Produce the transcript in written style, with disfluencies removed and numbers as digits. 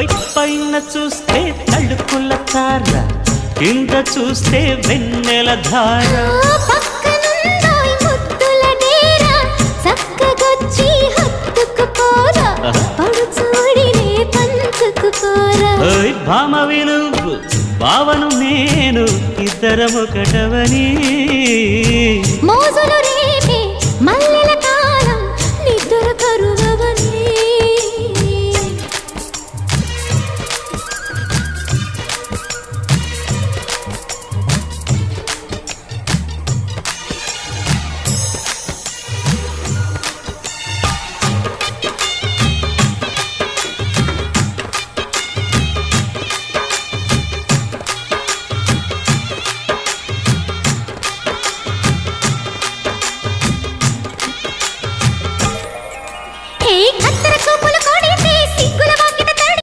పైన చూస్తే తడుకుల తార, కింద చూస్తే వెన్నెల ధార. పక్కనుందోయ్ ముద్దుల డేరా, చక్కగొచ్చి హత్తుకుపోరా, పడుచోడినే పంచుకుపోరా. భామ విలువు భావను నేను ఇద్దరమొకటవని మోజులు రేపే మల్ల